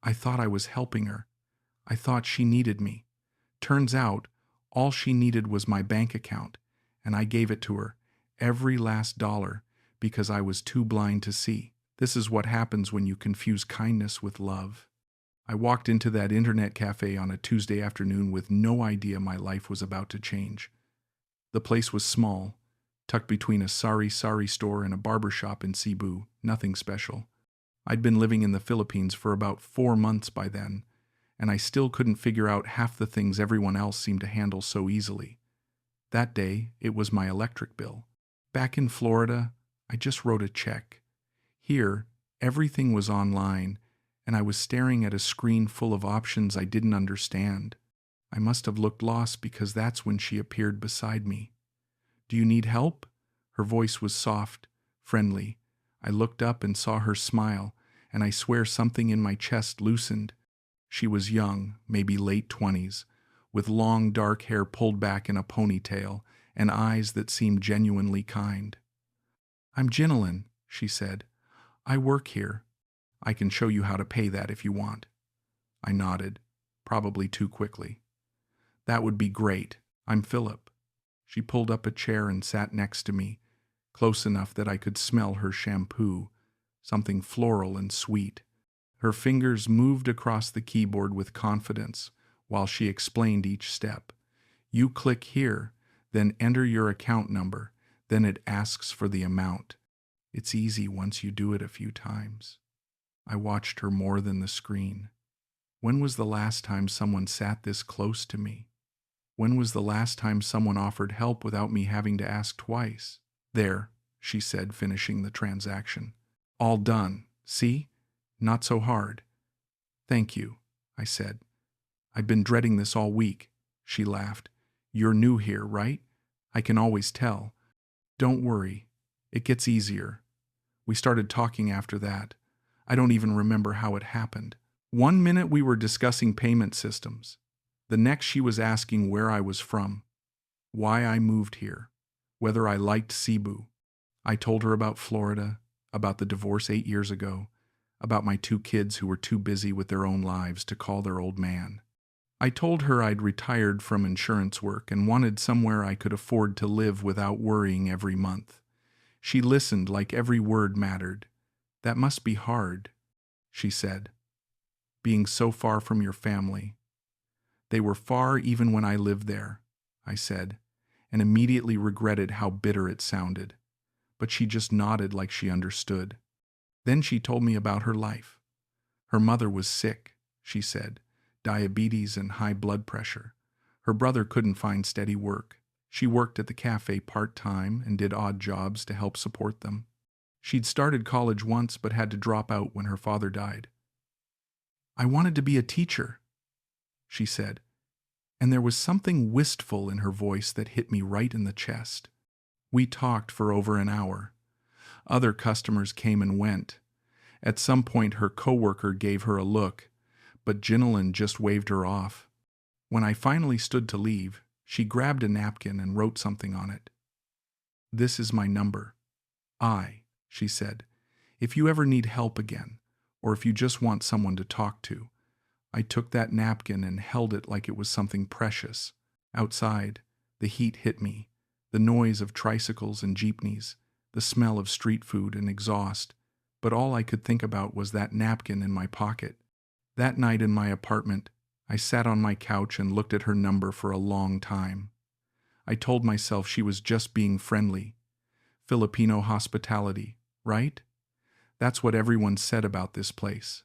I thought I was helping her. I thought she needed me. Turns out, all she needed was my bank account, and I gave it to her, every last dollar, because I was too blind to see. This is what happens when you confuse kindness with love. I walked into that internet cafe on a Tuesday afternoon with no idea my life was about to change. The place was small, tucked between a sari-sari store and a barber shop in Cebu, nothing special. I'd been living in the Philippines for about 4 months by then, and I still couldn't figure out half the things everyone else seemed to handle so easily. That day, it was my electric bill. Back in Florida, I just wrote a check. Here, everything was online, and I was staring at a screen full of options I didn't understand. I must have looked lost because that's when she appeared beside me. "Do you need help?" Her voice was soft, friendly. I looked up and saw her smile, and I swear something in my chest loosened. She was young, maybe late 20s, with long dark hair pulled back in a ponytail and eyes that seemed genuinely kind. "I'm Ginalyn," she said. "I work here. I can show you how to pay that if you want." I nodded, probably too quickly. "That would be great. I'm Phillip." She pulled up a chair and sat next to me, close enough that I could smell her shampoo, something floral and sweet. Her fingers moved across the keyboard with confidence while she explained each step. "You click here, then enter your account number, then it asks for the amount. It's easy once you do it a few times." I watched her more than the screen. When was the last time someone sat this close to me? When was the last time someone offered help without me having to ask twice? "There," she said, finishing the transaction. "All done. See? Not so hard." "Thank you," I said. "I've been dreading this all week." She laughed. "You're new here, right? I can always tell." "Don't worry. It gets easier." We started talking after that. I don't even remember how it happened. One minute we were discussing payment systems. The next she was asking where I was from, why I moved here, whether I liked Cebu. I told her about Florida, about the divorce 8 years ago, about my 2 kids who were too busy with their own lives to call their old man. I told her I'd retired from insurance work and wanted somewhere I could afford to live without worrying every month. She listened like every word mattered. "That must be hard," she said, "being so far from your family." "They were far even when I lived there," I said, and immediately regretted how bitter it sounded. But she just nodded like she understood. Then she told me about her life. Her mother was sick, she said, diabetes and high blood pressure. Her brother couldn't find steady work. She worked at the cafe part-time and did odd jobs to help support them. She'd started college once but had to drop out when her father died. "I wanted to be a teacher," she said, and there was something wistful in her voice that hit me right in the chest. We talked for over an hour. Other customers came and went. At some point her coworker gave her a look, but Ginalyn just waved her off. When I finally stood to leave, she grabbed a napkin and wrote something on it. "This is my number. She said, "if you ever need help again, or if you just want someone to talk to." I took that napkin and held it like it was something precious. Outside, the heat hit me, the noise of tricycles and jeepneys, the smell of street food and exhaust, but all I could think about was that napkin in my pocket. That night in my apartment, I sat on my couch and looked at her number for a long time. I told myself she was just being friendly. Filipino hospitality, right? That's what everyone said about this place.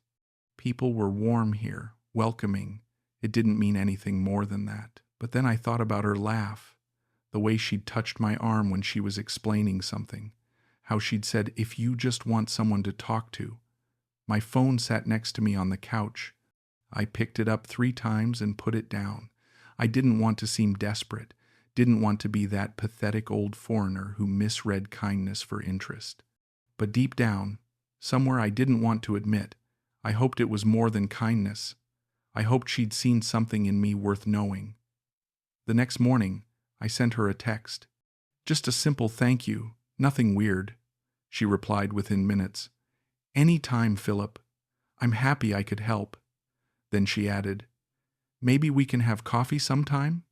People were warm here, welcoming. It didn't mean anything more than that. But then I thought about her laugh, the way she'd touched my arm when she was explaining something, how she'd said, "if you just want someone to talk to." My phone sat next to me on the couch. I picked it up 3 times and put it down. I didn't want to seem desperate, didn't want to be that pathetic old foreigner who misread kindness for interest. But deep down, somewhere I didn't want to admit, I hoped it was more than kindness. I hoped she'd seen something in me worth knowing. The next morning, I sent her a text. "Just a simple thank you, nothing weird." She replied within minutes. "Any time, Phillip. I'm happy I could help." Then she added, "Maybe we can have coffee sometime?"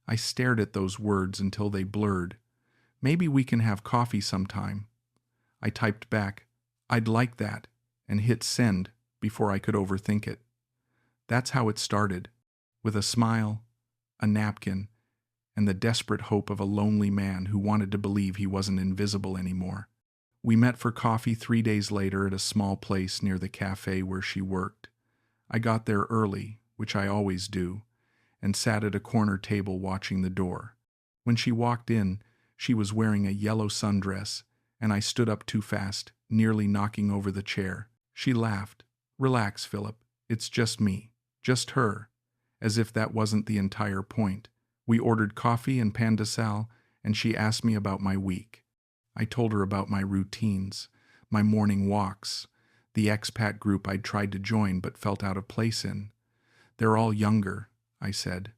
I stared at those words until they blurred. Maybe we can have coffee sometime. I typed back, "I'd like that," and hit send before I could overthink it. That's how it started, with a smile, a napkin, and the desperate hope of a lonely man who wanted to believe he wasn't invisible anymore. We met for coffee 3 days later at a small place near the cafe where she worked. I got there early, which I always do, and sat at a corner table watching the door. When she walked in, she was wearing a yellow sundress, and I stood up too fast, nearly knocking over the chair. She laughed. "Relax, Philip. It's just me. Just her." As if that wasn't the entire point. We ordered coffee and pan de sal, and she asked me about my week. I told her about my routines, my morning walks, the expat group I'd tried to join but felt out of place in. "They're all younger," I said,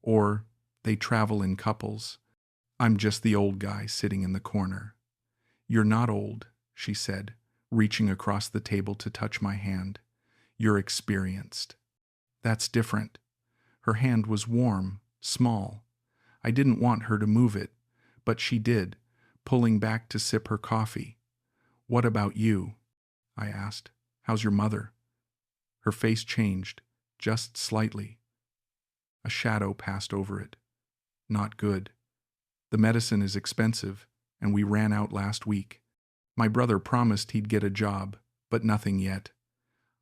"or they travel in couples. I'm just the old guy sitting in the corner." "You're not old," she said, reaching across the table to touch my hand. "You're experienced." "That's different." Her hand was warm, small. I didn't want her to move it, but she did, pulling back to sip her coffee. "What about you?" I asked. "How's your mother?" Her face changed, just slightly. A shadow passed over it. "Not good. The medicine is expensive, and we ran out last week. My brother promised he'd get a job, but nothing yet.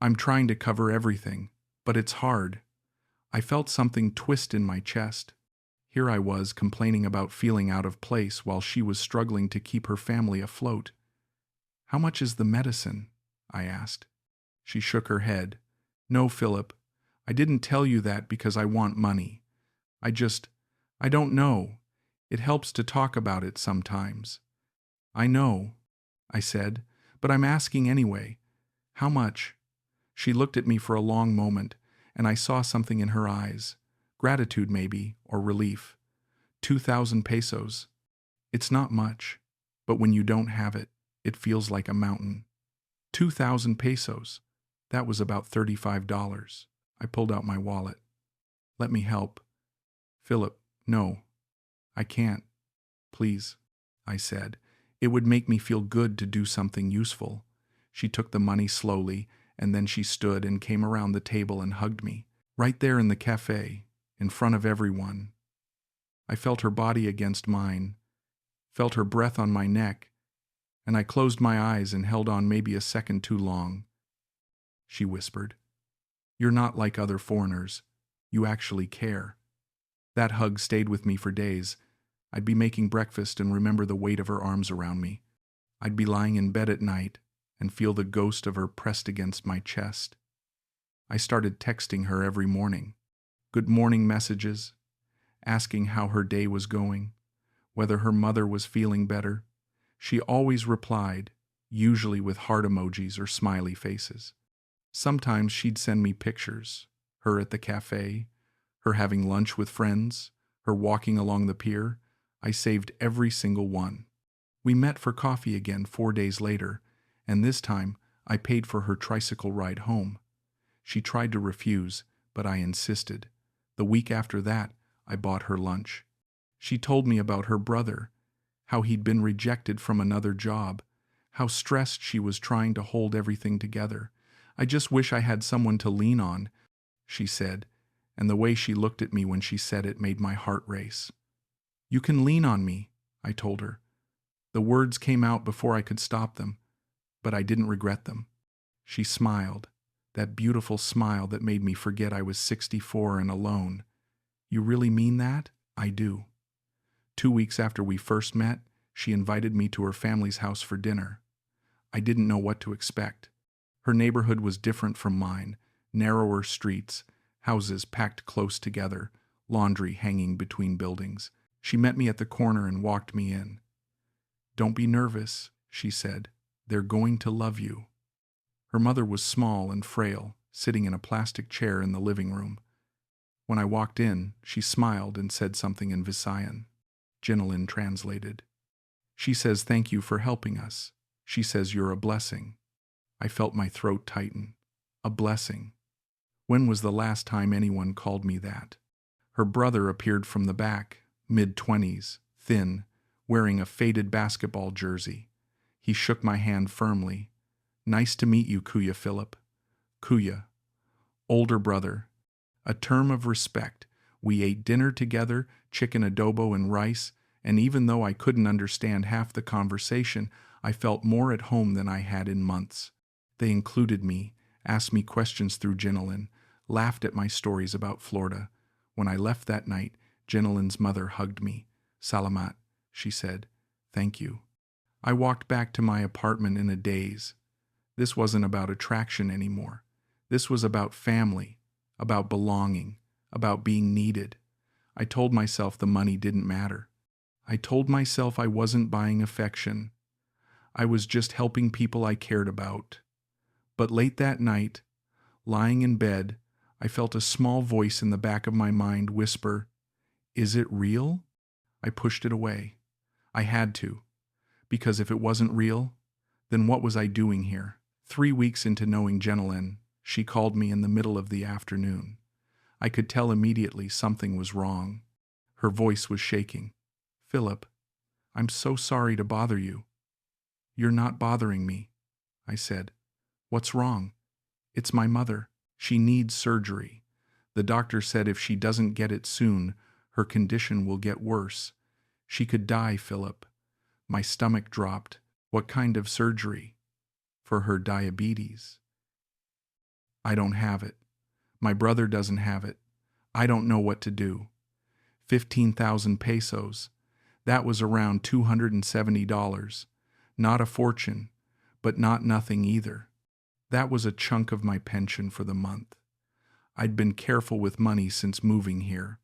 I'm trying to cover everything, but it's hard." I felt something twist in my chest. Here I was complaining about feeling out of place while she was struggling to keep her family afloat. "How much is the medicine?" I asked. She shook her head. "No, Philip. I didn't tell you that because I want money. I don't know. It helps to talk about it sometimes." "I know," I said, "but I'm asking anyway. How much?" She looked at me for a long moment, and I saw something in her eyes. Gratitude, maybe, or relief. 2,000 pesos. It's not much, but when you don't have it, it feels like a mountain. 2,000 pesos. That was about $35. I pulled out my wallet. "Let me help." "Philip, no. I can't. Please," I said. It would make me feel good to do something useful. She took the money slowly, and then she stood and came around the table and hugged me. Right there in the cafe, in front of everyone. I felt her body against mine, felt her breath on my neck, and I closed my eyes and held on maybe a second too long. She whispered, "You're not like other foreigners. You actually care." That hug stayed with me for days. I'd be making breakfast and remember the weight of her arms around me. I'd be lying in bed at night and feel the ghost of her pressed against my chest. I started texting her every morning. Good morning messages, asking how her day was going, whether her mother was feeling better. She always replied, usually with heart emojis or smiley faces. Sometimes she'd send me pictures, her at the cafe, her having lunch with friends, her walking along the pier. I saved every single one. We met for coffee again 4 days later, and this time I paid for her tricycle ride home. She tried to refuse, but I insisted. The week after that, I bought her lunch. She told me about her brother, how he'd been rejected from another job, how stressed she was trying to hold everything together. "I just wish I had someone to lean on," she said, and the way she looked at me when she said it made my heart race. "You can lean on me," I told her. The words came out before I could stop them, but I didn't regret them. She smiled, that beautiful smile that made me forget I was 64 and alone. "You really mean that?" "I do." 2 weeks after we first met, she invited me to her family's house for dinner. I didn't know what to expect. Her neighborhood was different from mine, narrower streets, houses packed close together, laundry hanging between buildings. She met me at the corner and walked me in. "Don't be nervous," she said. "They're going to love you." Her mother was small and frail, sitting in a plastic chair in the living room. When I walked in, she smiled and said something in Visayan. Ginalyn translated. "She says thank you for helping us. She says you're a blessing." I felt my throat tighten. A blessing. When was the last time anyone called me that? Her brother appeared from the back, mid-20s, thin, wearing a faded basketball jersey. He shook my hand firmly. Nice to meet you, Kuya Phillip. Kuya. Older brother. A term of respect. We ate dinner together, chicken adobo and rice, and even though I couldn't understand half the conversation, I felt more at home than I had in months. They included me, asked me questions through Ginalyn, laughed at my stories about Florida. When I left that night, Ginalyn's mother hugged me. Salamat, she said. Thank you. I walked back to my apartment in a daze. This wasn't about attraction anymore. This was about family, about belonging, about being needed. I told myself the money didn't matter. I told myself I wasn't buying affection. I was just helping people I cared about. But late that night, lying in bed, I felt a small voice in the back of my mind whisper, "Is it real?" I pushed it away. I had to, because if it wasn't real, then what was I doing here? 3 weeks into knowing Ginalyn, she called me in the middle of the afternoon. I could tell immediately something was wrong. Her voice was shaking. "Phillip, I'm so sorry to bother you." "You're not bothering me," I said. "What's wrong?" "It's my mother. She needs surgery. The doctor said if she doesn't get it soon, her condition will get worse. She could die, Phillip." My stomach dropped. "What kind of surgery?" "For her diabetes." "I don't have it. My brother doesn't have it. I don't know what to do." 15,000 pesos. That was around $270. Not a fortune, but not nothing either. That was a chunk of my pension for the month. I'd been careful with money since moving here,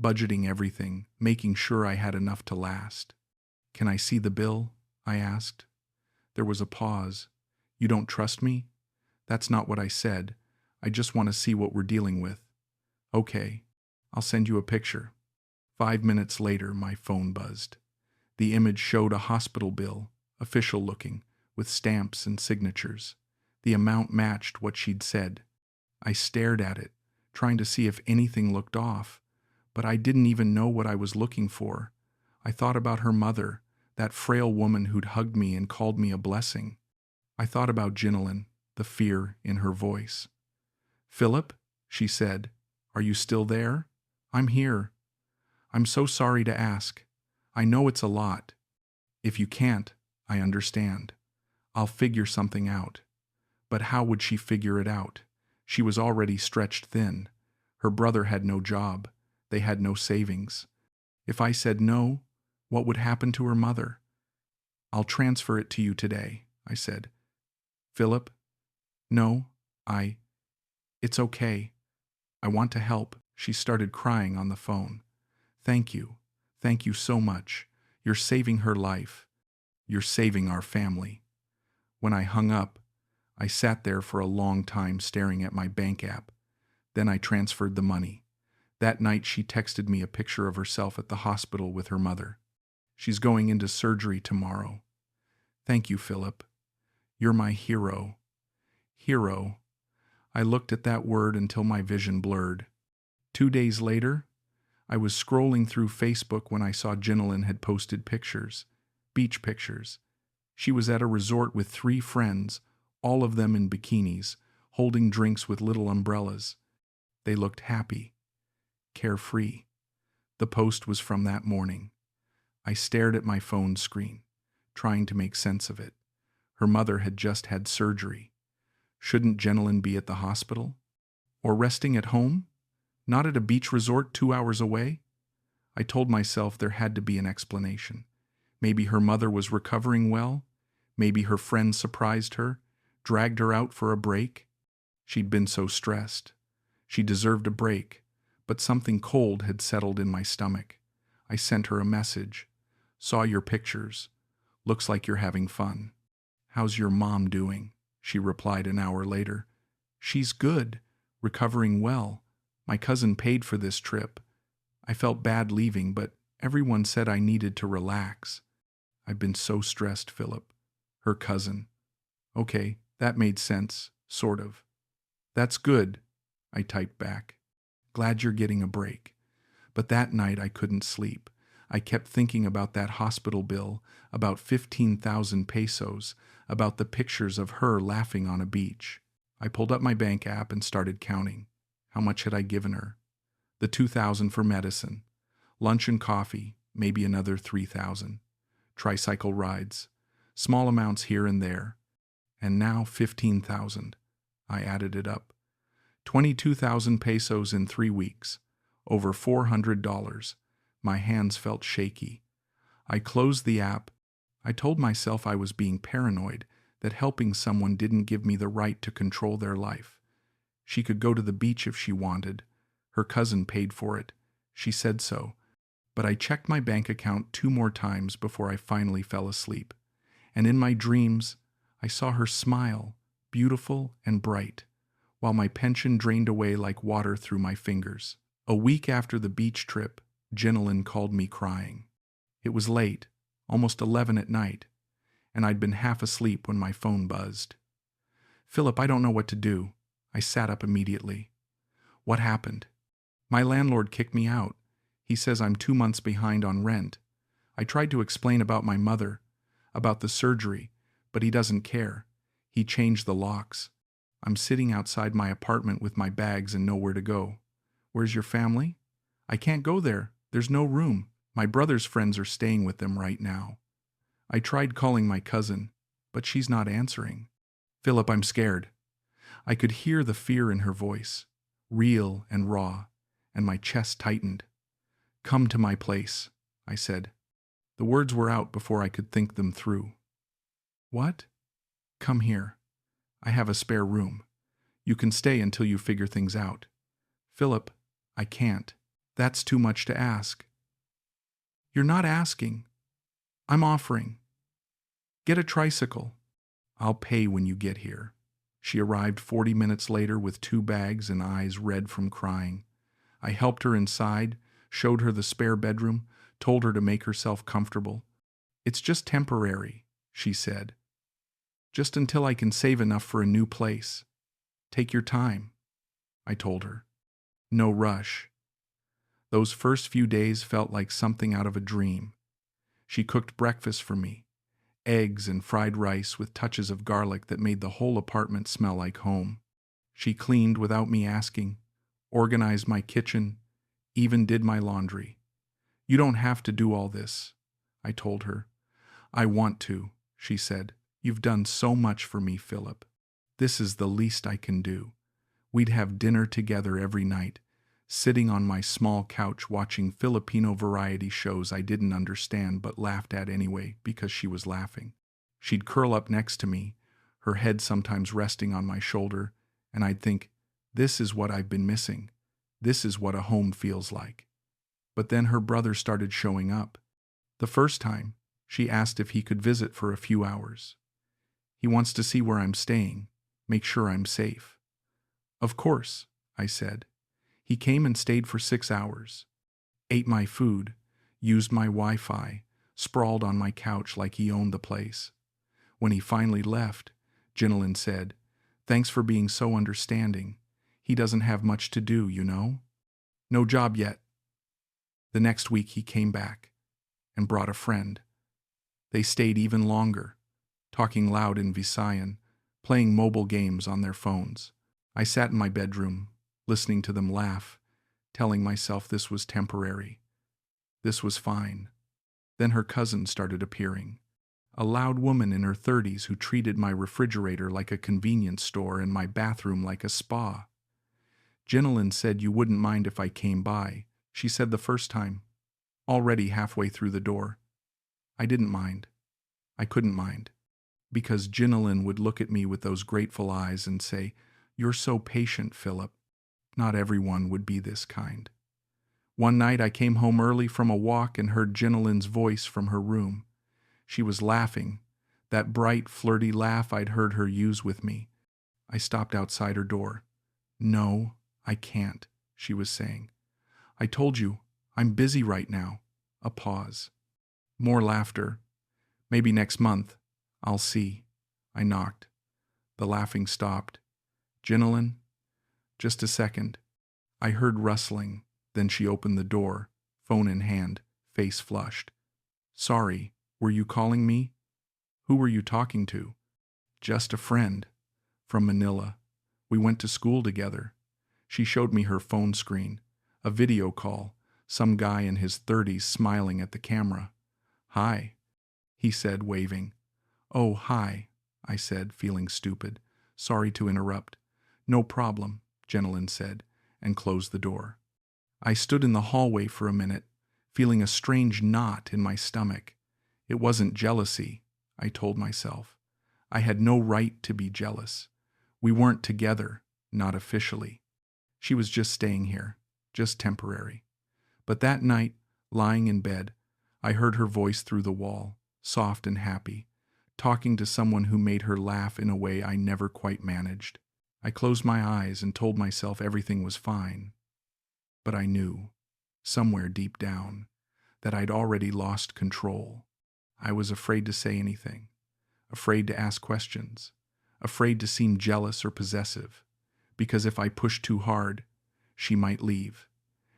budgeting everything, making sure I had enough to last. "Can I see the bill?" I asked. There was a pause. "You don't trust me?" "That's not what I said. I just want to see what we're dealing with." "Okay, I'll send you a picture." 5 minutes later, my phone buzzed. The image showed a hospital bill, official looking, with stamps and signatures. The amount matched what she'd said. I stared at it, trying to see if anything looked off, but I didn't even know what I was looking for. I thought about her mother, that frail woman who'd hugged me and called me a blessing. I thought about Ginalyn, the fear in her voice. "Phillip," she said, "are you still there?" "I'm here." "I'm so sorry to ask. I know it's a lot. If you can't, I understand. I'll figure something out." But how would she figure it out? She was already stretched thin. Her brother had no job. They had no savings. If I said no, what would happen to her mother? "I'll transfer it to you today," I said. "Phillip?" "No, It's okay. I want to help." She started crying on the phone. "Thank you. Thank you so much. You're saving her life. You're saving our family." When I hung up, I sat there for a long time staring at my bank app. Then I transferred the money. That night she texted me a picture of herself at the hospital with her mother. "She's going into surgery tomorrow." "Thank you, Phillip. You're my hero." Hero. I looked at that word until my vision blurred. 2 days later, I was scrolling through Facebook when I saw Ginalyn had posted pictures. Beach pictures. She was at a resort with 3 friends, all of them in bikinis, holding drinks with little umbrellas. They looked happy, carefree. The post was from that morning. I stared at my phone screen, trying to make sense of it. Her mother had just had surgery. Shouldn't Ginalyn be at the hospital? Or resting at home? Not at a beach resort 2 hours away? I told myself there had to be an explanation. Maybe her mother was recovering well. Maybe her friend surprised her, dragged her out for a break. She'd been so stressed. She deserved a break, but something cold had settled in my stomach. I sent her a message. "Saw your pictures. Looks like you're having fun. How's your mom doing?" She replied an hour later. "She's good, recovering well. My cousin paid for this trip. I felt bad leaving, but everyone said I needed to relax. I've been so stressed, Phillip." Her cousin. Okay, that made sense, sort of. "That's good. I typed back. Glad you're getting a break. But that night I couldn't sleep. I kept thinking about that hospital bill, about 15,000 pesos, about the pictures of her laughing on a beach. I pulled up my bank app and started counting. How much had I given her? The 2,000 for medicine. Lunch and coffee, maybe another 3,000. Tricycle rides. Small amounts here and there. And now 15,000. I added it up. 22,000 pesos in 3 weeks. Over $400. My hands felt shaky. I closed the app. I told myself I was being paranoid, that helping someone didn't give me the right to control their life. She could go to the beach if she wanted. Her cousin paid for it. She said so. But I checked my bank account 2 more times before I finally fell asleep. And in my dreams, I saw her smile, beautiful and bright, while my pension drained away like water through my fingers. A week after the beach trip, Ginalyn called me crying. It was late, almost 11 at night, and I'd been half asleep when my phone buzzed. "Philip, I don't know what to do." I sat up immediately. "What happened?" "My landlord kicked me out. He says I'm 2 months behind on rent. I tried to explain about my mother, about the surgery, but he doesn't care. He changed the locks. I'm sitting outside my apartment with my bags and nowhere to go." "Where's your family?" "I can't go there. There's no room. My brother's friends are staying with them right now." I tried calling my cousin, but she's not answering. "Philip, I'm scared." I could hear the fear in her voice, real and raw, and my chest tightened. "Come to my place," I said. The words were out before I could think them through. "What?" "Come here. I have a spare room. You can stay until you figure things out." "Philip, I can't. That's too much to ask." "You're not asking. I'm offering. Get a tricycle. I'll pay when you get here." She arrived 40 minutes later with 2 bags and eyes red from crying. I helped her inside, showed her the spare bedroom, told her to make herself comfortable. "It's just temporary," she said. "Just until I can save enough for a new place. Take your time," I told her. No rush. Those first few days felt like something out of a dream. She cooked breakfast for me, eggs and fried rice with touches of garlic that made the whole apartment smell like home. She cleaned without me asking, organized my kitchen, even did my laundry. "You don't have to do all this," I told her. "I want to," she said. "You've done so much for me, Philip. This is the least I can do." We'd have dinner together every night, sitting on my small couch watching Filipino variety shows I didn't understand but laughed at anyway because she was laughing. She'd curl up next to me, her head sometimes resting on my shoulder, and I'd think, this is what I've been missing. This is what a home feels like. But then her brother started showing up. The first time, she asked if he could visit for a few hours. "He wants to see where I'm staying, make sure I'm safe." "Of course," I said. He came and stayed for 6 hours, ate my food, used my Wi-Fi, sprawled on my couch like he owned the place. When he finally left, Ginalyn said, "Thanks for being so understanding. He doesn't have much to do, you know? No job yet." The next week he came back and brought a friend. They stayed even longer, talking loud in Visayan, playing mobile games on their phones. I sat in my bedroom, listening to them laugh, telling myself this was temporary. This was fine. Then her cousin started appearing. A loud woman in her 30s who treated my refrigerator like a convenience store and my bathroom like a spa. "Ginalyn said you wouldn't mind if I came by," she said the first time, already halfway through the door. I didn't mind. I couldn't mind. Because Ginalyn would look at me with those grateful eyes and say, "You're so patient, Philip. Not everyone would be this kind." One night I came home early from a walk and heard Ginalyn's voice from her room. She was laughing, that bright, flirty laugh I'd heard her use with me. I stopped outside her door. "No, I can't," she was saying. "I told you, I'm busy right now." A pause. More laughter. "Maybe next month. I'll see." I knocked. The laughing stopped. "Ginalyn, Just a second. I heard rustling, then she opened the door, phone in hand, face flushed. Sorry, were you calling me? Who were you talking to? Just a friend. From Manila. We went to school together. She showed me her phone screen. A video call. Some guy in his 30s smiling at the camera. Hi, he said, waving. Oh, hi, I said, feeling stupid. Sorry to interrupt. No problem, Ginalyn said, and closed the door. I stood in the hallway for a minute, feeling a strange knot in my stomach. It wasn't jealousy, I told myself. I had no right to be jealous. We weren't together, not officially. She was just staying here, just temporary. But that night, lying in bed, I heard her voice through the wall, soft and happy, talking to someone who made her laugh in a way I never quite managed. I closed my eyes and told myself everything was fine. But I knew, somewhere deep down, that I'd already lost control. I was afraid to say anything, afraid to ask questions, afraid to seem jealous or possessive, because if I pushed too hard, she might leave,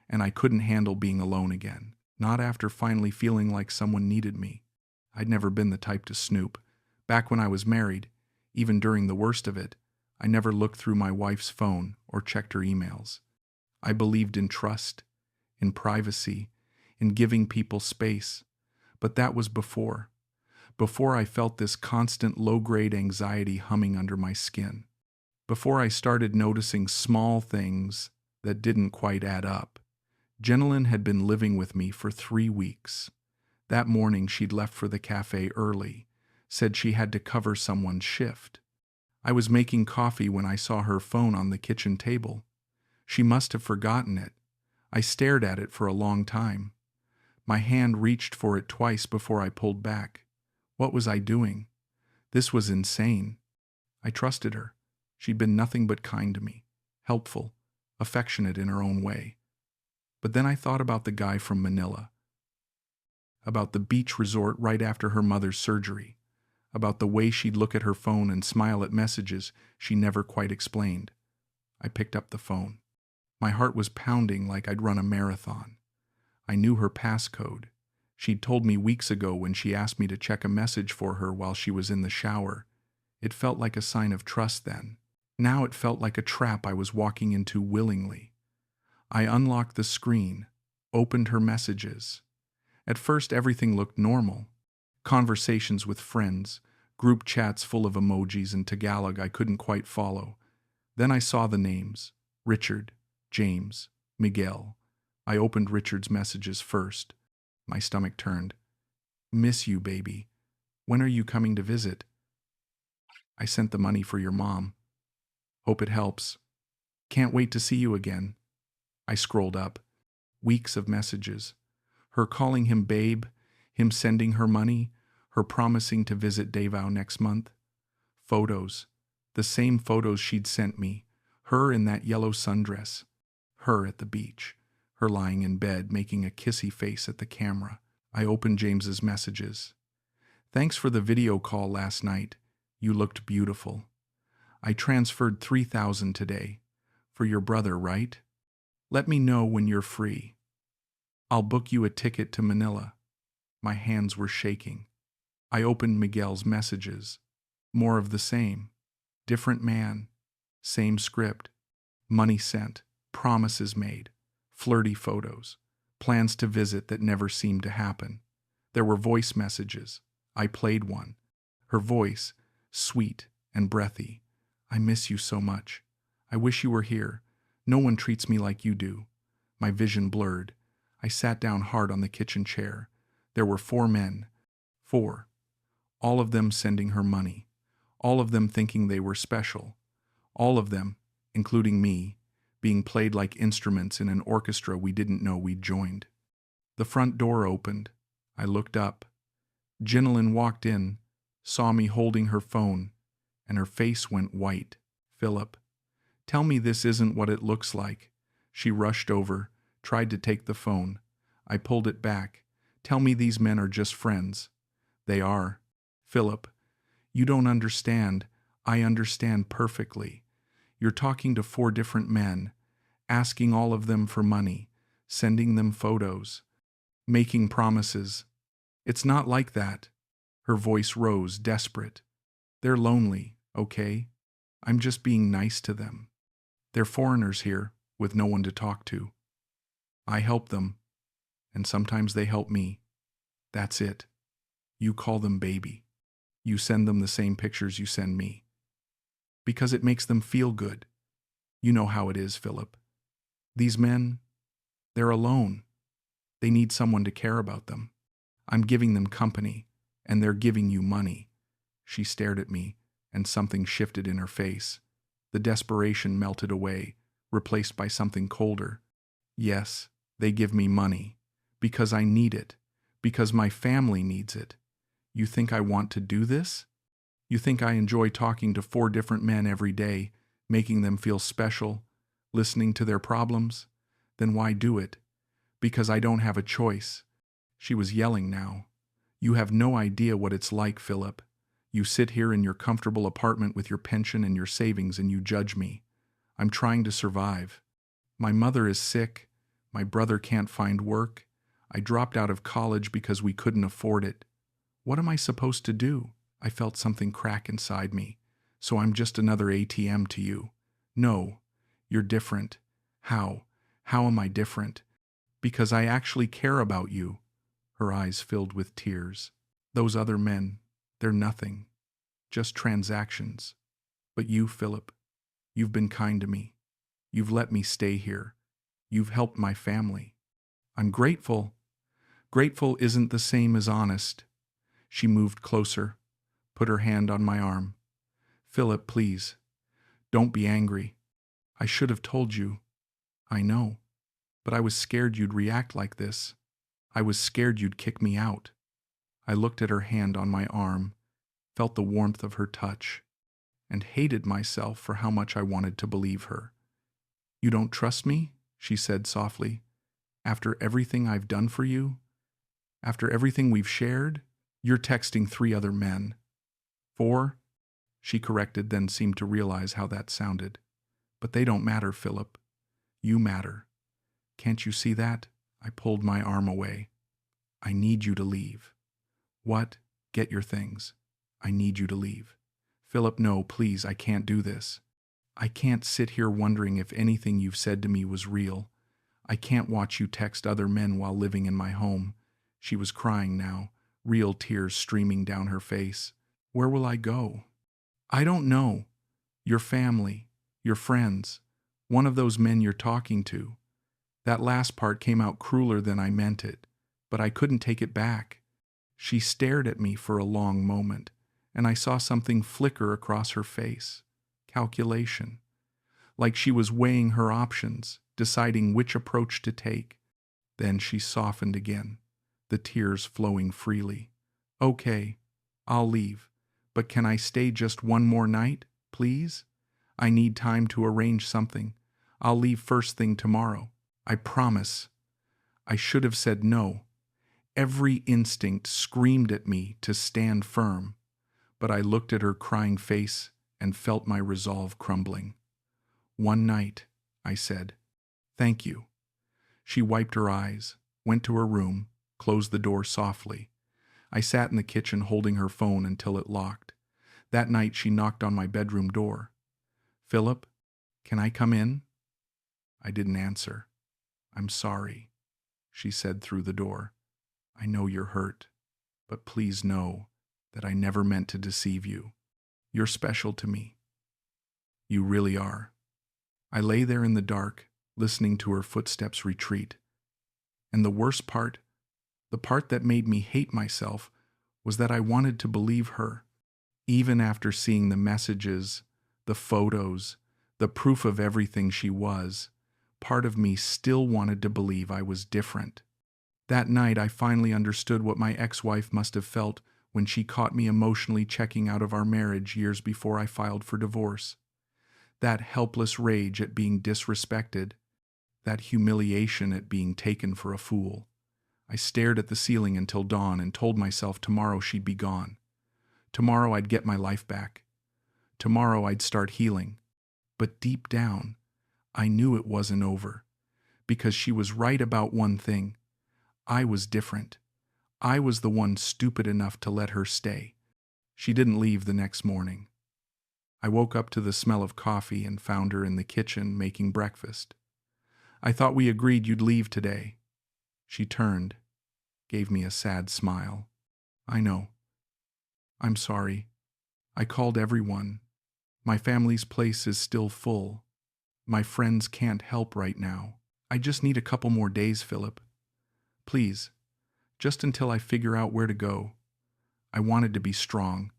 and I couldn't handle being alone again, not after finally feeling like someone needed me. I'd never been the type to snoop. Back when I was married, even during the worst of it, I never looked through my wife's phone or checked her emails. I believed in trust, in privacy, in giving people space, but that was before I felt this constant low-grade anxiety humming under my skin, before I started noticing small things that didn't quite add up. Ginalyn had been living with me for 3 weeks. That morning she'd left for the cafe early, said she had to cover someone's shift. I was making coffee when I saw her phone on the kitchen table. She must have forgotten it. I stared at it for a long time. My hand reached for it twice before I pulled back. What was I doing? This was insane. I trusted her. She'd been nothing but kind to me, helpful, affectionate in her own way. But then I thought about the guy from Manila, about the beach resort right after her mother's surgery, about the way she'd look at her phone and smile at messages she never quite explained. I picked up the phone. My heart was pounding like I'd run a marathon. I knew her passcode. She'd told me weeks ago when she asked me to check a message for her while she was in the shower. It felt like a sign of trust then. Now it felt like a trap I was walking into willingly. I unlocked the screen, opened her messages. At first everything looked normal. Conversations with friends, group chats full of emojis in Tagalog I couldn't quite follow. Then I saw the names: Richard, James, Miguel. I opened Richard's messages first. My stomach turned. Miss you, baby. When are you coming to visit? I sent the money for your mom. Hope it helps. Can't wait to see you again. I scrolled up. Weeks of messages. Her calling him babe, him sending her money, her promising to visit Davao next month. Photos. The same photos she'd sent me. Her in that yellow sundress. Her at the beach. Her lying in bed making a kissy face at the camera. I opened James's messages. Thanks for the video call last night. You looked beautiful. I transferred $3,000 today. For your brother, right? Let me know when you're free. I'll book you a ticket to Manila. My hands were shaking. I opened Miguel's messages. More of the same. Different man. Same script. Money sent. Promises made. Flirty photos. Plans to visit that never seemed to happen. There were voice messages. I played one. Her voice, sweet and breathy. I miss you so much. I wish you were here. No one treats me like you do. My vision blurred. I sat down hard on the kitchen chair. There were 4 men. 4. All of them sending her money. All of them thinking they were special. All of them, including me, being played like instruments in an orchestra we didn't know we'd joined. The front door opened. I looked up. Ginalyn walked in, saw me holding her phone, and her face went white. Phillip, tell me this isn't what it looks like. She rushed over, tried to take the phone. I pulled it back. Tell me these men are just friends. They are. Phillip, you don't understand. I understand perfectly. You're talking to 4 different men, asking all of them for money, sending them photos, making promises. It's not like that. Her voice rose, desperate. They're lonely, okay? I'm just being nice to them. They're foreigners here, with no one to talk to. I help them, and sometimes they help me. That's it. You call them baby. You send them the same pictures you send me. Because it makes them feel good. You know how it is, Philip. These men, they're alone. They need someone to care about them. I'm giving them company, and they're giving you money. She stared at me, and something shifted in her face. The desperation melted away, replaced by something colder. Yes, they give me money. Because I need it. Because my family needs it. You think I want to do this? You think I enjoy talking to 4 different men every day, making them feel special, listening to their problems? Then why do it? Because I don't have a choice. She was yelling now. You have no idea what it's like, Philip. You sit here in your comfortable apartment with your pension and your savings and you judge me. I'm trying to survive. My mother is sick. My brother can't find work. I dropped out of college because we couldn't afford it. What am I supposed to do? I felt something crack inside me. So I'm just another ATM to you. No, you're different. How? How am I different? Because I actually care about you. Her eyes filled with tears. Those other men, they're nothing. Just transactions. But you, Philip, you've been kind to me. You've let me stay here. You've helped my family. I'm grateful. Grateful isn't the same as honest. She moved closer, put her hand on my arm. Philip, please, don't be angry. I should have told you. I know, but I was scared you'd react like this. I was scared you'd kick me out. I looked at her hand on my arm, felt the warmth of her touch, and hated myself for how much I wanted to believe her. You don't trust me? She said softly. After everything I've done for you? After everything we've shared? You're texting 3 other men. 4? She corrected, then seemed to realize how that sounded. But they don't matter, Philip. You matter. Can't you see that? I pulled my arm away. I need you to leave. What? Get your things. I need you to leave. Philip, no, please, I can't do this. I can't sit here wondering if anything you've said to me was real. I can't watch you text other men while living in my home. She was crying now, real tears streaming down her face. Where will I go? I don't know. Your family, your friends, one of those men you're talking to. That last part came out crueler than I meant it, but I couldn't take it back. She stared at me for a long moment, and I saw something flicker across her face. Calculation. Like she was weighing her options, deciding which approach to take. Then she softened again, the tears flowing freely. Okay, I'll leave, but can I stay just one more night, please? I need time to arrange something. I'll leave first thing tomorrow. I promise. I should have said no. Every instinct screamed at me to stand firm, but I looked at her crying face and felt my resolve crumbling. One night, I said. Thank you. She wiped her eyes, went to her room, closed the door softly. I sat in the kitchen holding her phone until it locked. That night she knocked on my bedroom door. Philip, can I come in? I didn't answer. I'm sorry, she said through the door. I know you're hurt, but please know that I never meant to deceive you. You're special to me. You really are. I lay there in the dark, listening to her footsteps retreat. And the worst part, the part that made me hate myself, was that I wanted to believe her. Even after seeing the messages, the photos, the proof of everything she was, part of me still wanted to believe I was different. That night I finally understood what my ex-wife must have felt when she caught me emotionally checking out of our marriage years before I filed for divorce. That helpless rage at being disrespected, that humiliation at being taken for a fool. I stared at the ceiling until dawn and told myself tomorrow she'd be gone. Tomorrow I'd get my life back. Tomorrow I'd start healing. But deep down, I knew it wasn't over. Because she was right about one thing. I was different. I was the one stupid enough to let her stay. She didn't leave the next morning. I woke up to the smell of coffee and found her in the kitchen making breakfast. I thought we agreed you'd leave today. She turned, gave me a sad smile. I know. I'm sorry. I called everyone. My family's place is still full. My friends can't help right now. I just need a couple more days, Philip. Please, just until I figure out where to go. I wanted to be strong.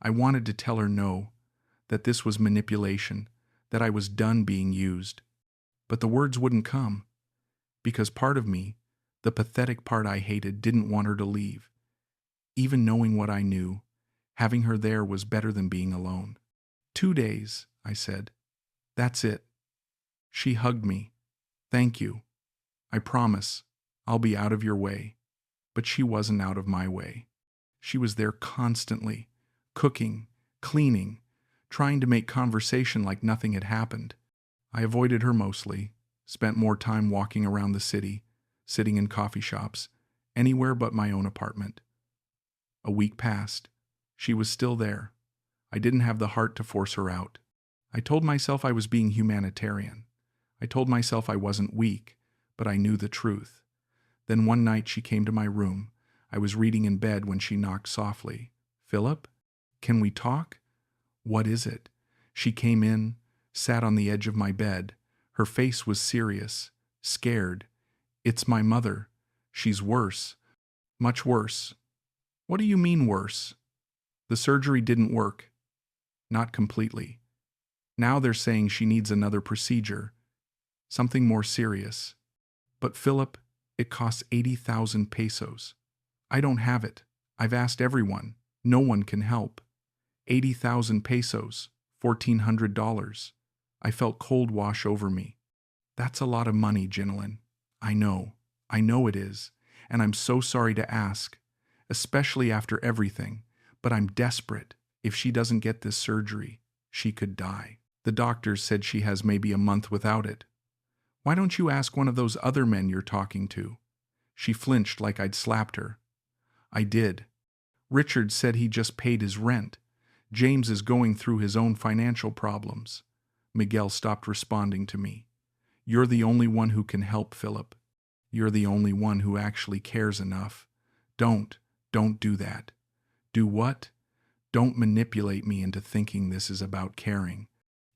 I wanted to tell her no, that this was manipulation, that I was done being used. But the words wouldn't come, because part of me, the pathetic part I hated, didn't want her to leave. Even knowing what I knew, having her there was better than being alone. 2 days, I said. That's it. She hugged me. Thank you. I promise, I'll be out of your way. But she wasn't out of my way. She was there constantly, cooking, cleaning, trying to make conversation like nothing had happened. I avoided her mostly, spent more time walking around the city, sitting in coffee shops, anywhere but my own apartment. A week passed. She was still there. I didn't have the heart to force her out. I told myself I was being humanitarian. I told myself I wasn't weak, but I knew the truth. Then one night she came to my room. I was reading in bed when she knocked softly. Philip, can we talk? What is it? She came in, sat on the edge of my bed. Her face was serious, scared. It's my mother. She's worse. Much worse. What do you mean worse? The surgery didn't work. Not completely. Now they're saying she needs another procedure. Something more serious. But Philip, it costs 80,000 pesos. I don't have it. I've asked everyone. No one can help. 80,000 pesos, $1,400. I felt cold wash over me. That's a lot of money, Ginalyn. I know it is, and I'm so sorry to ask, especially after everything, but I'm desperate. If she doesn't get this surgery, she could die. The doctors said she has maybe a month without it. Why don't you ask one of those other men you're talking to? She flinched like I'd slapped her. I did. Richard said he just paid his rent. James is going through his own financial problems. Miguel stopped responding to me. You're the only one who can help, Philip. You're the only one who actually cares enough. Don't do that. Do what? Don't manipulate me into thinking this is about caring.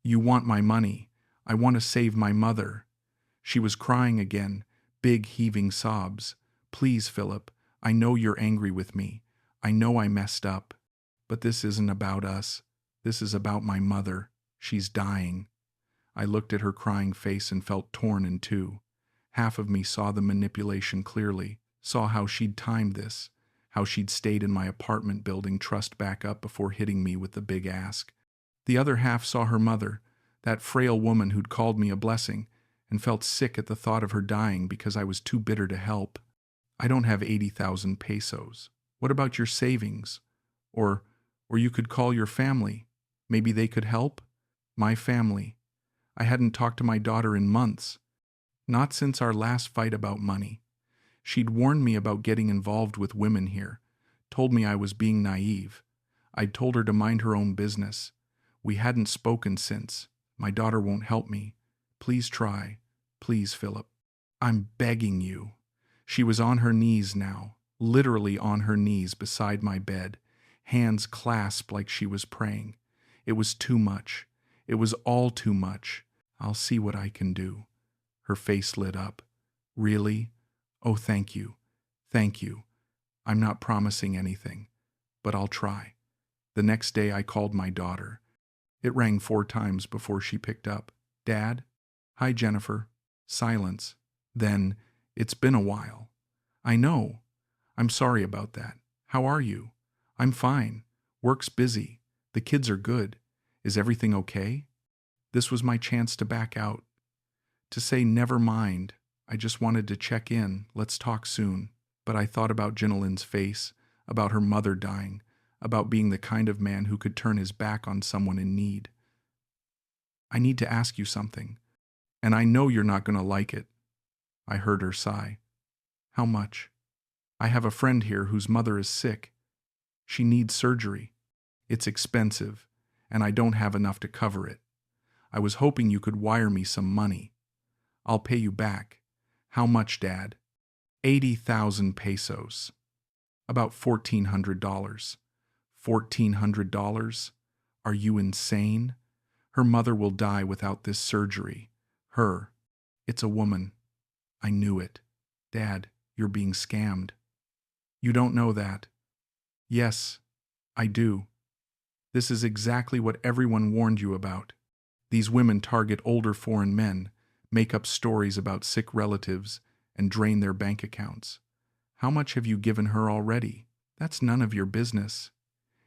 You want my money. I want to save my mother. She was crying again, big heaving sobs. Please, Philip, I know you're angry with me. I know I messed up. But this isn't about us. This is about my mother. She's dying. I looked at her crying face and felt torn in two. Half of me saw the manipulation clearly, saw how she'd timed this, how she'd stayed in my apartment building trust back up before hitting me with the big ask. The other half saw her mother, that frail woman who'd called me a blessing, and felt sick at the thought of her dying because I was too bitter to help. I don't have 80,000 pesos. What about your savings? Or you could call your family. Maybe they could help? My family. I hadn't talked to my daughter in months. Not since our last fight about money. She'd warned me about getting involved with women here, told me I was being naive. I'd told her to mind her own business. We hadn't spoken since. My daughter won't help me. Please try. Please, Philip. I'm begging you. She was on her knees now, literally on her knees beside my bed, hands clasped like she was praying. It was too much. It was all too much. I'll see what I can do. Her face lit up. Really? Oh, thank you. Thank you. I'm not promising anything, but I'll try. The next day I called my daughter. It rang 4 times before she picked up. Dad? Hi, Jennifer. Silence. Then, it's been a while. I know. I'm sorry about that. How are you? I'm fine. Work's busy. The kids are good. Is everything okay? This was my chance to back out. To say never mind. I just wanted to check in. Let's talk soon. But I thought about Ginalyn's face, about her mother dying, about being the kind of man who could turn his back on someone in need. I need to ask you something, and I know you're not going to like it." I heard her sigh. "How much?" "I have a friend here whose mother is sick. She needs surgery. It's expensive, and I don't have enough to cover it. I was hoping you could wire me some money. I'll pay you back." "How much, Dad?" 80,000 pesos. About $1,400. $1,400? Are you insane? Her mother will die without this surgery. Her. It's a woman. I knew it. Dad, you're being scammed. You don't know that. Yes, I do. This is exactly what everyone warned you about. These women target older foreign men, make up stories about sick relatives, and drain their bank accounts. How much have you given her already? That's none of your business.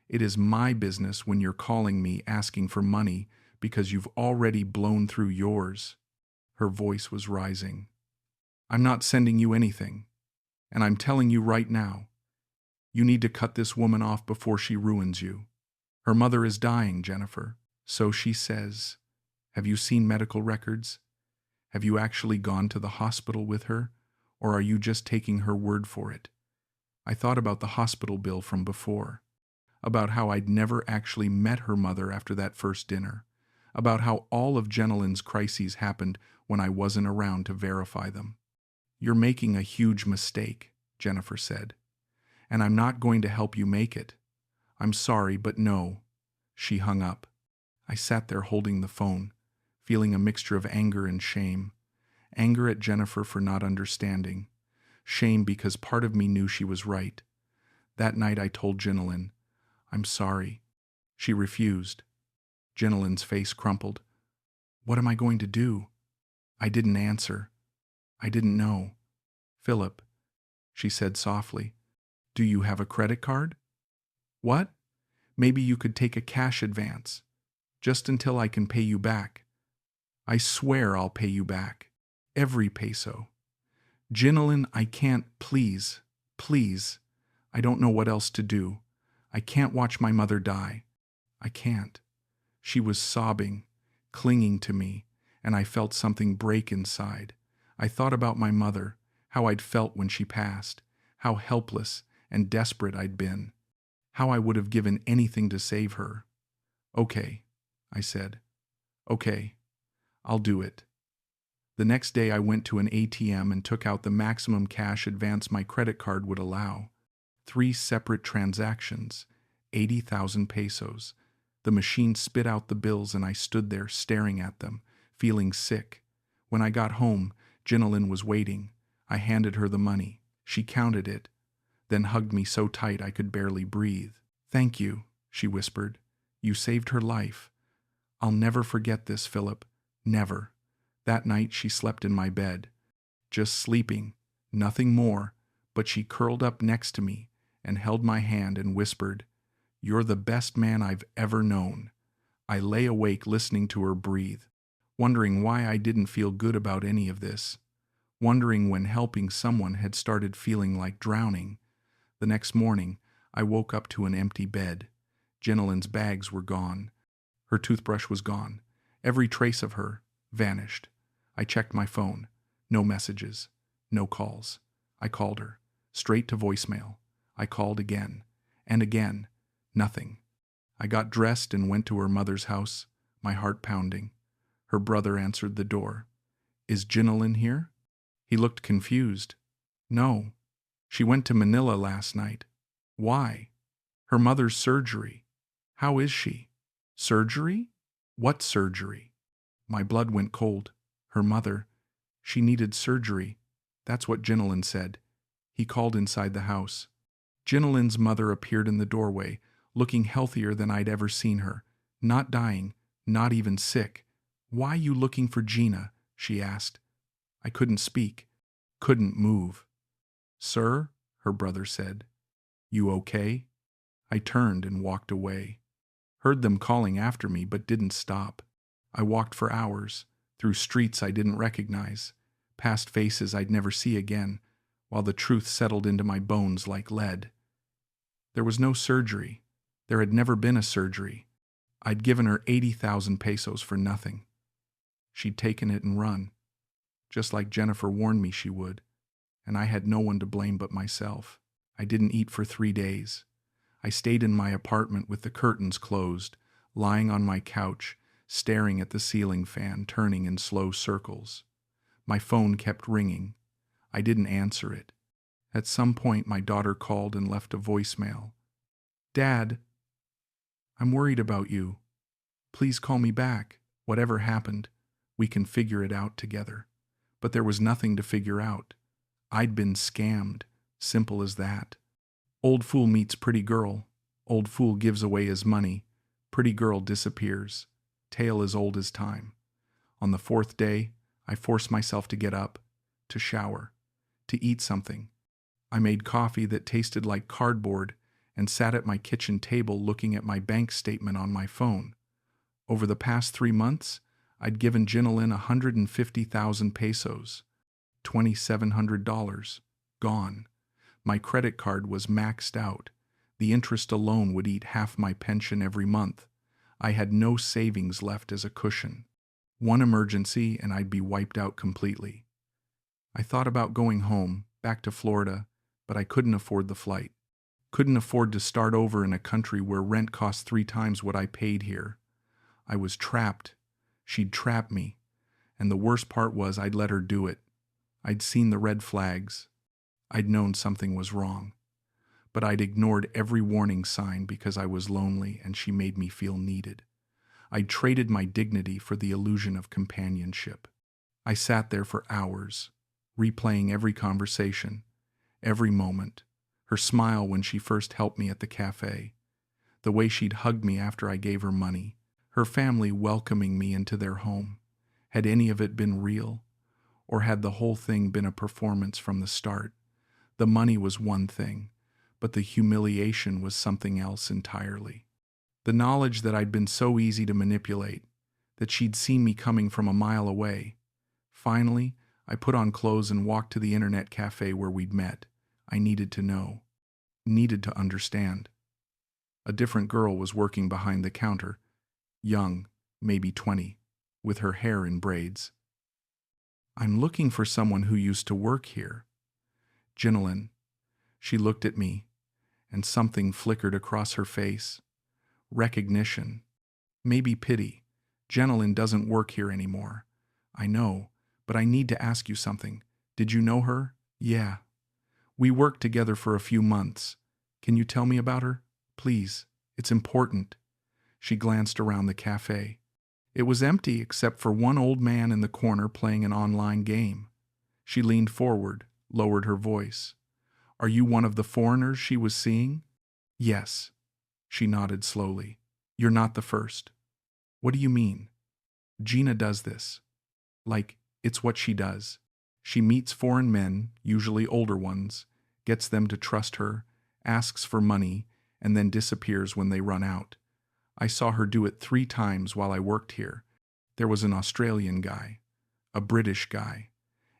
It is my business when you're calling me asking for money because you've already blown through yours. Her voice was rising. I'm not sending you anything, and I'm telling you right now, you need to cut this woman off before she ruins you. Her mother is dying, Jennifer. So she says. Have you seen medical records? Have you actually gone to the hospital with her, or are you just taking her word for it? I thought about the hospital bill from before, about how I'd never actually met her mother after that first dinner, about how all of Ginalyn's crises happened when I wasn't around to verify them. You're making a huge mistake, Jennifer said, and I'm not going to help you make it. I'm sorry, but no. She hung up. I sat there holding the phone, feeling a mixture of anger and shame. Anger at Jennifer for not understanding. Shame because part of me knew she was right. That night I told Ginalyn, I'm sorry. She refused. Ginalyn's face crumpled. What am I going to do? I didn't answer. I didn't know. Phillip, she said softly, do you have a credit card? What? Maybe you could take a cash advance, just until I can pay you back. I swear I'll pay you back. Every peso. Ginalyn, I can't, please, please. I don't know what else to do. I can't watch my mother die. I can't. She was sobbing, clinging to me, and I felt something break inside. I thought about my mother, how I'd felt when she passed, how helpless and desperate I'd been, how I would have given anything to save her. Okay, I said. Okay, I'll do it. The next day I went to an ATM and took out the maximum cash advance my credit card would allow. 3 separate transactions, 80,000 pesos. The machine spit out the bills and I stood there staring at them, feeling sick. When I got home, Ginalyn was waiting. I handed her the money. She counted it, then hugged me so tight I could barely breathe. Thank you, she whispered. You saved her life. I'll never forget this, Phillip. Never. That night she slept in my bed. Just sleeping, nothing more, but she curled up next to me and held my hand and whispered, You're the best man I've ever known. I lay awake listening to her breathe, wondering why I didn't feel good about any of this, wondering when helping someone had started feeling like drowning. The next morning, I woke up to an empty bed. Ginalyn's bags were gone. Her toothbrush was gone. Every trace of her vanished. I checked my phone. No messages. No calls. I called her. Straight to voicemail. I called again. And again. Nothing. I got dressed and went to her mother's house, my heart pounding. Her brother answered the door. Is Ginalyn here? He looked confused. No. She went to Manila last night. Why? Her mother's surgery. How is she? Surgery? What surgery? My blood went cold. Her mother. She needed surgery. That's what Ginalyn said. He called inside the house. Ginalyn's mother appeared in the doorway, looking healthier than I'd ever seen her. Not dying, not even sick. Why you looking for Gina? She asked. I couldn't speak. Couldn't move. Sir, her brother said. You okay? I turned and walked away. Heard them calling after me but didn't stop. I walked for hours, through streets I didn't recognize, past faces I'd never see again, while the truth settled into my bones like lead. There was no surgery. There had never been a surgery. I'd given her 80,000 pesos for nothing. She'd taken it and run, just like Jennifer warned me she would, and I had no one to blame but myself. I didn't eat for 3 days. I stayed in my apartment with the curtains closed, lying on my couch, staring at the ceiling fan turning in slow circles. My phone kept ringing. I didn't answer it. At some point, my daughter called and left a voicemail. "Dad, I'm worried about you. Please call me back. Whatever happened, we can figure it out together." But there was nothing to figure out. I'd been scammed. Simple as that. Old fool meets pretty girl. Old fool gives away his money. Pretty girl disappears. Tale as old as time. On the 4th day, I forced myself to get up, to shower, to eat something. I made coffee that tasted like cardboard and sat at my kitchen table looking at my bank statement on my phone. Over the past 3 months, I'd given Ginalyn 150,000 pesos, $2,700, gone. My credit card was maxed out. The interest alone would eat half my pension every month. I had no savings left as a cushion. One emergency and I'd be wiped out completely. I thought about going home, back to Florida, but I couldn't afford the flight. Couldn't afford to start over in a country where rent cost 3 times what I paid here. I was trapped. She'd trapped me. And the worst part was I'd let her do it. I'd seen the red flags. I'd known something was wrong. But I'd ignored every warning sign because I was lonely and she made me feel needed. I'd traded my dignity for the illusion of companionship. I sat there for hours, replaying every conversation, every moment. Her smile when she first helped me at the cafe, the way she'd hugged me after I gave her money, her family welcoming me into their home. Had any of it been real? Or had the whole thing been a performance from the start? The money was one thing, but the humiliation was something else entirely. The knowledge that I'd been so easy to manipulate, that she'd seen me coming from a mile away. Finally, I put on clothes and walked to the internet cafe where we'd met. I needed to know, needed to understand. A different girl was working behind the counter, young, maybe 20, with her hair in braids. "I'm looking for someone who used to work here." Ginalyn. She looked at me, and something flickered across her face. Recognition. Maybe pity. "Ginalyn doesn't work here anymore." "I know, but I need to ask you something. Did you know her?" "Yeah. We worked together for a few months. Can you tell me about her? Please, it's important." She glanced around the cafe. It was empty except for one old man in the corner playing an online game. She leaned forward, lowered her voice. "Are you one of the foreigners she was seeing?" "Yes." She nodded slowly. "You're not the first." "What do you mean?" "Gina does this. Like, it's what she does. She meets foreign men, usually older ones, gets them to trust her, asks for money, and then disappears when they run out. I saw her do it 3 times while I worked here. There was an Australian guy, a British guy,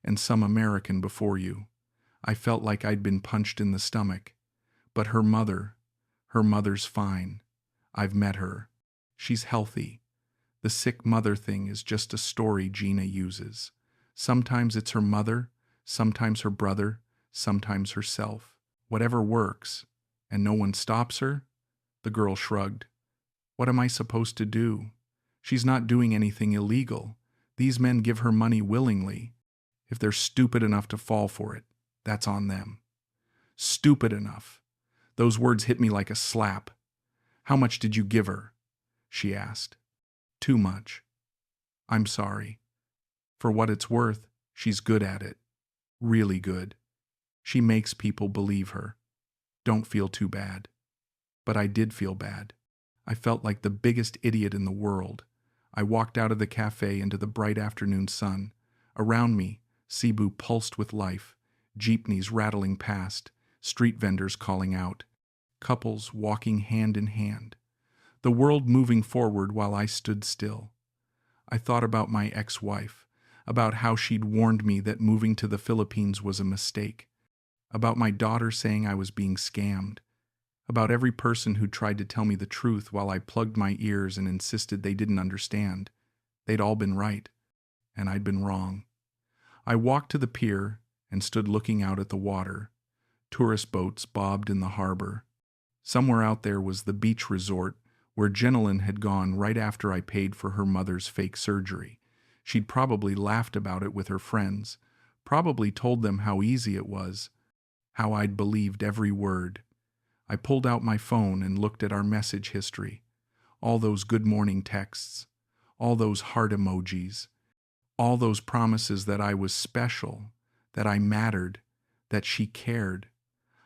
and some American before you. I felt like I'd been punched in the stomach. But her mother's fine. I've met her. She's healthy. The sick mother thing is just a story Gina uses. Sometimes it's her mother, sometimes her brother, sometimes herself. Whatever works. And no one stops her?" The girl shrugged. "What am I supposed to do? She's not doing anything illegal. These men give her money willingly. If they're stupid enough to fall for it, that's on them." Stupid enough. Those words hit me like a slap. "How much did you give her?" she asked. "Too much." "I'm sorry." For what it's worth, she's good at it. Really good. She makes people believe her. Don't feel too bad. But I did feel bad. I felt like the biggest idiot in the world. I walked out of the cafe into the bright afternoon sun. Around me, Cebu pulsed with life, jeepneys rattling past, street vendors calling out, couples walking hand in hand. The world moving forward while I stood still. I thought about my ex-wife, about how she'd warned me that moving to the Philippines was a mistake, about my daughter saying I was being scammed, about every person who tried to tell me the truth while I plugged my ears and insisted they didn't understand. They'd all been right. and I'd been wrong. I walked to the pier and stood looking out at the water. Tourist boats bobbed in the harbor. Somewhere out there was the beach resort where Ginalyn had gone right after I paid for her mother's fake surgery. She'd probably laughed about it with her friends, probably told them how easy it was, how I'd believed every word. I pulled out my phone and looked at our message history. All those good morning texts, all those heart emojis, all those promises that I was special, that I mattered, that she cared.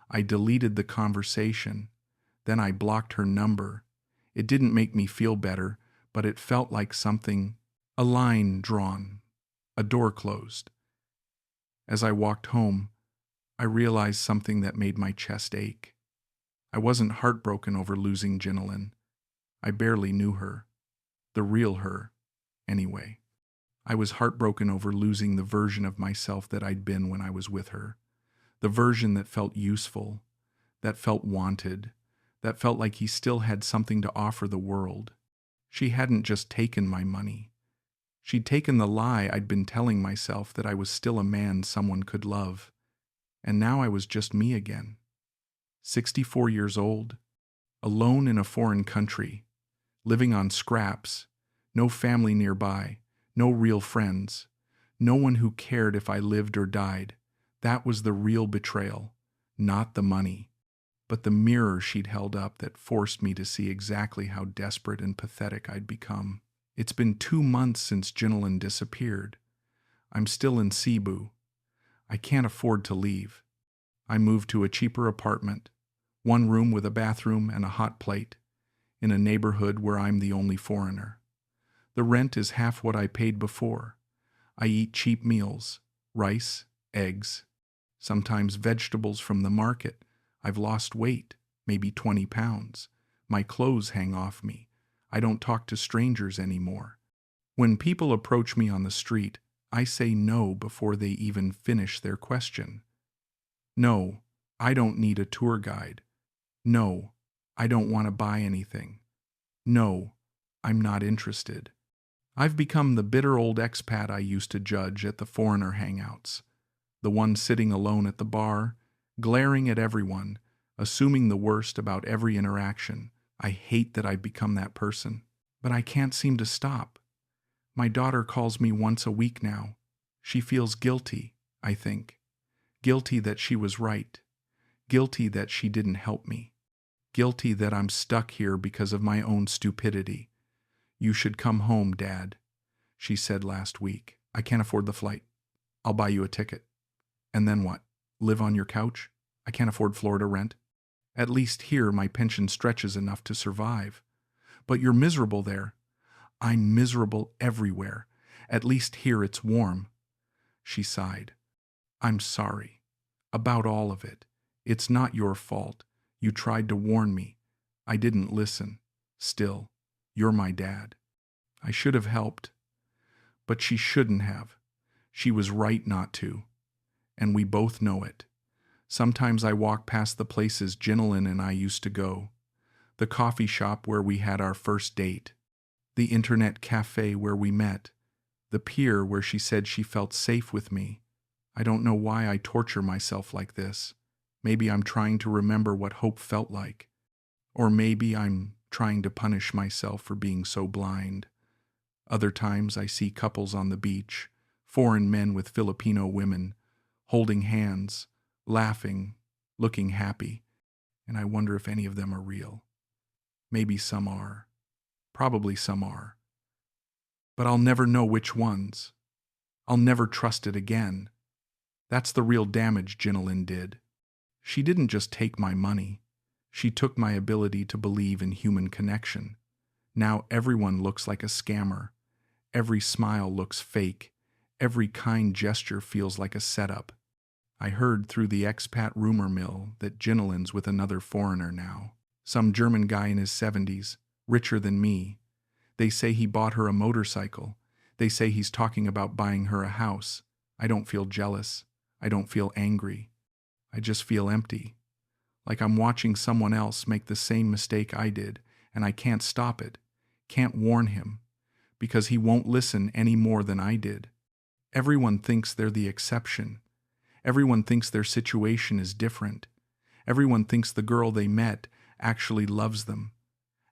I deleted the conversation. Then I blocked her number. It didn't make me feel better, but it felt like something, a line drawn, a door closed. As I walked home, I realized something that made my chest ache. I wasn't heartbroken over losing Ginalyn. I barely knew her. The real her, anyway. I was heartbroken over losing the version of myself that I'd been when I was with her. The version that felt useful, that felt wanted, that felt like he still had something to offer the world. She hadn't just taken my money. She'd taken the lie I'd been telling myself that I was still a man someone could love. And now I was just me again. 64 years old, alone in a foreign country, living on scraps, no family nearby, no real friends, no one who cared if I lived or died. That was the real betrayal, not the money, but the mirror she'd held up that forced me to see exactly how desperate and pathetic I'd become. It's been 2 months since Ginalyn disappeared. I'm still in Cebu. I can't afford to leave. I moved to a cheaper apartment, 1 room with a bathroom and a hot plate, in a neighborhood where I'm the only foreigner. The rent is half what I paid before. I eat cheap meals, rice, eggs, sometimes vegetables from the market. I've lost weight, maybe 20 pounds. My clothes hang off me. I don't talk to strangers anymore. When people approach me on the street, I say no before they even finish their question. No, I don't need a tour guide. No, I don't want to buy anything. No, I'm not interested. I've become the bitter old expat I used to judge at the foreigner hangouts, the one sitting alone at the bar, glaring at everyone, assuming the worst about every interaction. I hate that I've become that person, but I can't seem to stop. My daughter calls me once a week now. She feels guilty, I think. Guilty that she was right. Guilty that she didn't help me. Guilty that I'm stuck here because of my own stupidity. You should come home, Dad, she said last week. I can't afford the flight. I'll buy you a ticket. And then what? Live on your couch? I can't afford Florida rent. At least here my pension stretches enough to survive. But you're miserable there. I'm miserable everywhere. At least here it's warm. She sighed. I'm sorry. About all of it. It's not your fault. You tried to warn me. I didn't listen. Still, you're my dad. I should have helped. But she shouldn't have. She was right not to. And we both know it. Sometimes I walk past the places Ginalyn and I used to go. The coffee shop where we had our first date. The internet cafe where we met. The pier where she said she felt safe with me. I don't know why I torture myself like this. Maybe I'm trying to remember what hope felt like. Or maybe I'm trying to punish myself for being so blind. Other times I see couples on the beach, foreign men with Filipino women, holding hands, laughing, looking happy, and I wonder if any of them are real. Maybe some are. Probably some are. But I'll never know which ones. I'll never trust it again. That's the real damage Ginalyn did. She didn't just take my money. She took my ability to believe in human connection. Now everyone looks like a scammer. Every smile looks fake. Every kind gesture feels like a setup. I heard through the expat rumor mill that Ginalyn's with another foreigner now. Some German guy in his 70s, richer than me. They say he bought her a motorcycle. They say he's talking about buying her a house. I don't feel jealous. I don't feel angry. I just feel empty. Like I'm watching someone else make the same mistake I did, and I can't stop it, can't warn him, because he won't listen any more than I did. Everyone thinks they're the exception. Everyone thinks their situation is different. Everyone thinks the girl they met actually loves them,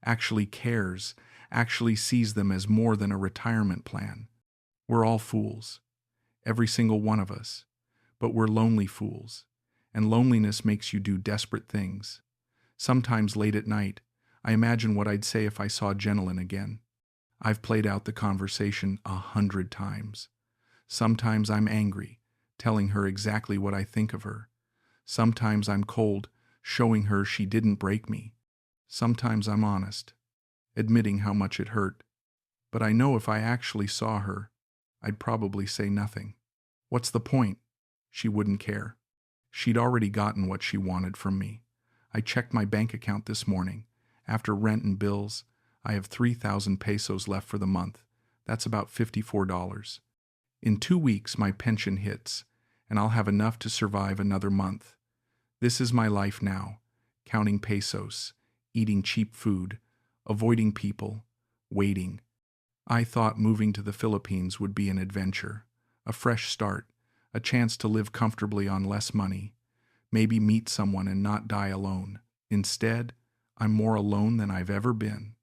actually cares, actually sees them as more than a retirement plan. We're all fools, every single one of us, but we're lonely fools, and loneliness makes you do desperate things. Sometimes late at night, I imagine what I'd say if I saw Ginalyn again. I've played out the conversation 100 times. Sometimes I'm angry, telling her exactly what I think of her. Sometimes I'm cold, showing her she didn't break me. Sometimes I'm honest, admitting how much it hurt. But I know if I actually saw her, I'd probably say nothing. What's the point? She wouldn't care. She'd already gotten what she wanted from me. I checked my bank account this morning. After rent and bills, I have 3,000 pesos left for the month. That's about $54. In 2 weeks, my pension hits, and I'll have enough to survive another month. This is my life now, counting pesos, eating cheap food, avoiding people, waiting. I thought moving to the Philippines would be an adventure, a fresh start, a chance to live comfortably on less money, maybe meet someone and not die alone. Instead, I'm more alone than I've ever been.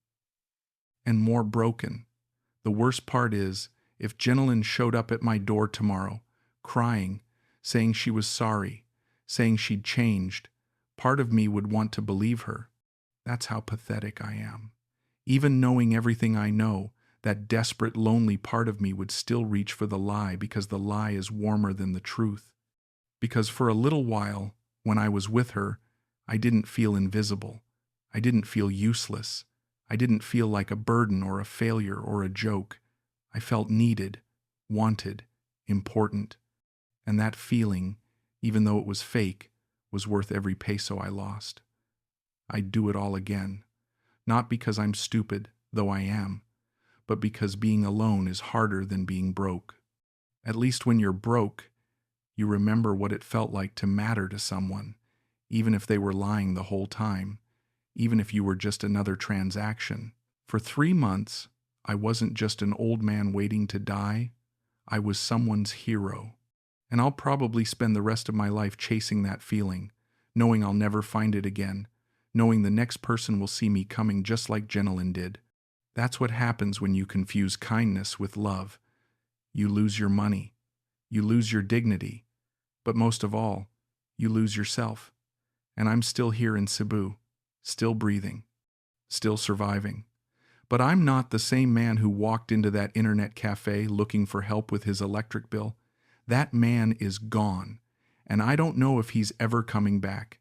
And more broken. The worst part is, if Ginalyn showed up at my door tomorrow, crying, saying she was sorry, saying she'd changed, part of me would want to believe her. That's how pathetic I am. Even knowing everything I know, that desperate, lonely part of me would still reach for the lie because the lie is warmer than the truth. Because for a little while, when I was with her, I didn't feel invisible. I didn't feel useless. I didn't feel like a burden or a failure or a joke. I felt needed, wanted, important. And that feeling, even though it was fake, was worth every peso I lost. I'd do it all again. Not because I'm stupid, though I am, but because being alone is harder than being broke. At least when you're broke, you remember what it felt like to matter to someone, even if they were lying the whole time, even if you were just another transaction. For 3 months, I wasn't just an old man waiting to die, I was someone's hero. And I'll probably spend the rest of my life chasing that feeling, knowing I'll never find it again, knowing the next person will see me coming just like Ginalyn did. That's what happens when you confuse kindness with love. You lose your money, you lose your dignity, but most of all, you lose yourself. And I'm still here in Cebu, still breathing, still surviving. But I'm not the same man who walked into that internet cafe looking for help with his electric bill. That man is gone, and I don't know if he's ever coming back.